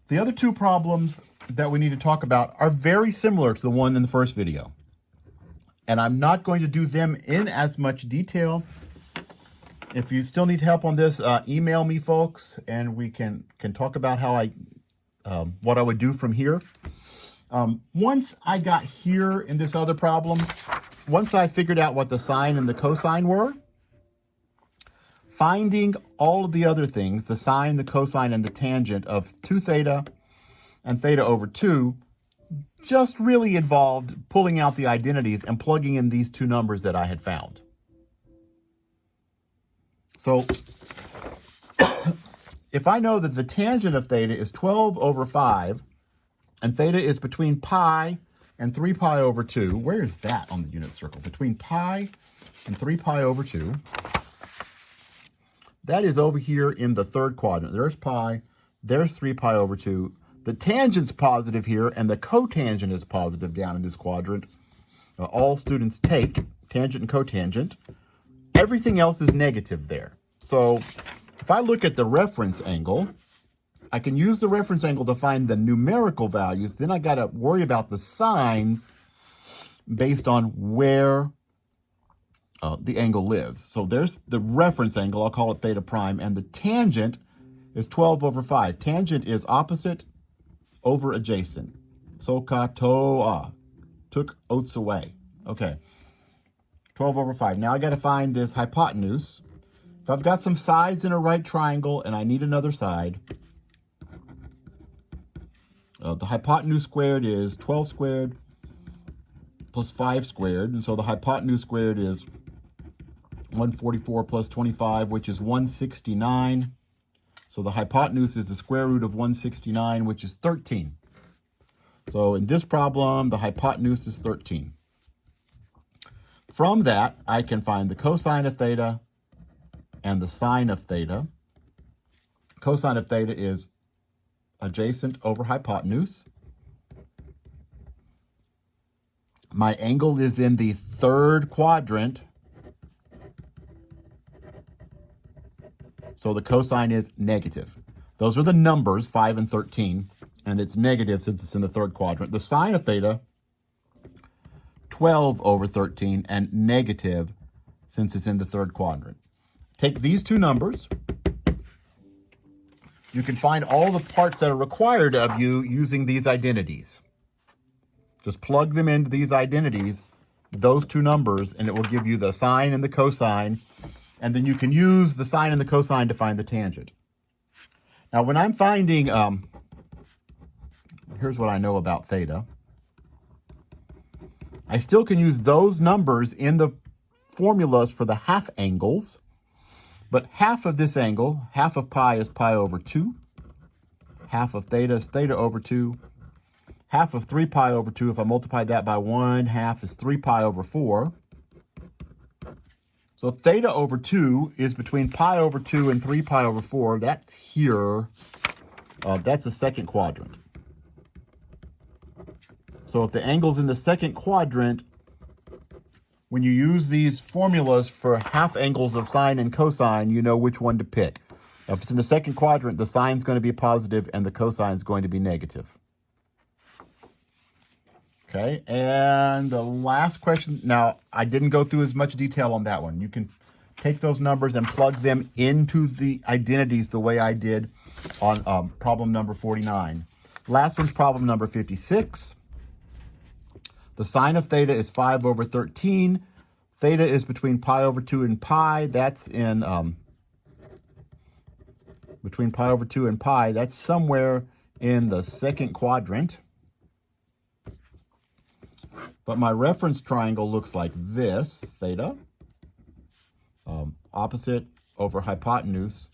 The other two problems that we need to talk about are very similar to the one in the first video. And I'm not going to do them in as much detail. If you still need help on this, email me, folks, and we can talk about how what I would do from here. Once I got here in this other problem, once I figured out what the sine and the cosine were, finding all of the other things, the sine, the cosine, and the tangent of 2 theta and theta over 2, just really involved pulling out the identities and plugging in these two numbers that I had found. So if I know that the tangent of theta is 12 over 5, and theta is between pi and 3 pi over 2, where is that on the unit circle? Between pi and 3 pi over 2. That is over here in the third quadrant. There's pi, there's 3 pi over 2. The tangent's positive here, and the cotangent is positive down in this quadrant. All students take tangent and cotangent. Everything else is negative there. So if I look at the reference angle, I can use the reference angle to find the numerical values. Then I got to worry about the signs based on where the angle lives. So there's the reference angle. I'll call it theta prime. And the tangent is 12 over 5. Tangent is opposite over adjacent. Sokatoa. Took oats away. Okay. 12 over 5. Now I got to find this hypotenuse. If I've got some sides in a right triangle and I need another side, the hypotenuse squared is 12 squared plus 5 squared. And so the hypotenuse squared is 144 plus 25, which is 169. So the hypotenuse is the square root of 169, which is 13. So in this problem, the hypotenuse is 13. From that, I can find the cosine of theta and the sine of theta. Cosine of theta is adjacent over hypotenuse. My angle is in the third quadrant. So the cosine is negative. Those are the numbers, 5 and 13, and it's negative since it's in the third quadrant. The sine of theta, 12 over 13, and negative since it's in the third quadrant. Take these two numbers. You can find all the parts that are required of you using these identities. Just plug them into these identities, those two numbers, and it will give you the sine and the cosine. And then you can use the sine and the cosine to find the tangent. Now, when I'm finding, here's what I know about theta. I still can use those numbers in the formulas for the half angles. But half of this angle, half of pi is pi over 2. Half of theta is theta over 2. Half of 3 pi over 2, if I multiply that by 1, half is 3 pi over 4. So theta over 2 is between pi over 2 and 3 pi over 4. That's here. That's the second quadrant. So if the angle's in the second quadrant, when you use these formulas for half angles of sine and cosine, you know which one to pick. If it's in the second quadrant, the sine's going to be positive and the cosine's going to be negative. Okay, and the last question. Now, I didn't go through as much detail on that one. You can take those numbers and plug them into the identities the way I did on problem number 49. Last one's problem number 56. The sine of theta is 5 over 13. Theta is between pi over 2 and pi. That's in between pi over 2 and pi. That's somewhere in the second quadrant. But my reference triangle looks like this, theta, opposite over hypotenuse.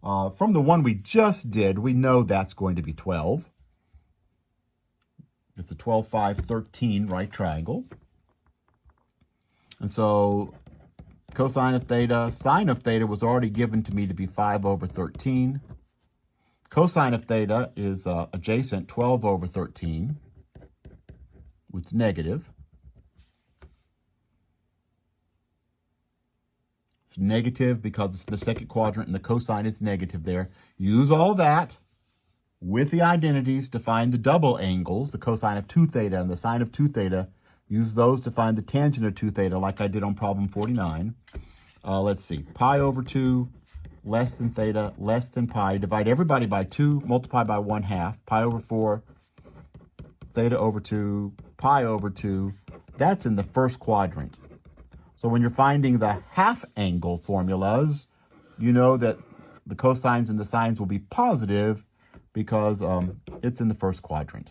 From the one we just did, we know that's going to be 12. It's a 12, 5, 13 right triangle. And so cosine of theta, sine of theta was already given to me to be 5 over 13. Cosine of theta is adjacent 12 over 13. It's negative. It's negative because it's in the second quadrant and the cosine is negative there. Use all that. with the identities to find the double angles, the cosine of 2 theta and the sine of 2 theta. Use those to find the tangent of 2 theta like I did on problem 49. Let's see, pi over 2 less than theta less than pi. Divide everybody by 2, multiply by 1/2. Pi over 4, theta over 2, pi over 2. That's in the first quadrant. So when you're finding the half angle formulas, you know that the cosines and the sines will be positive because it's in the first quadrant.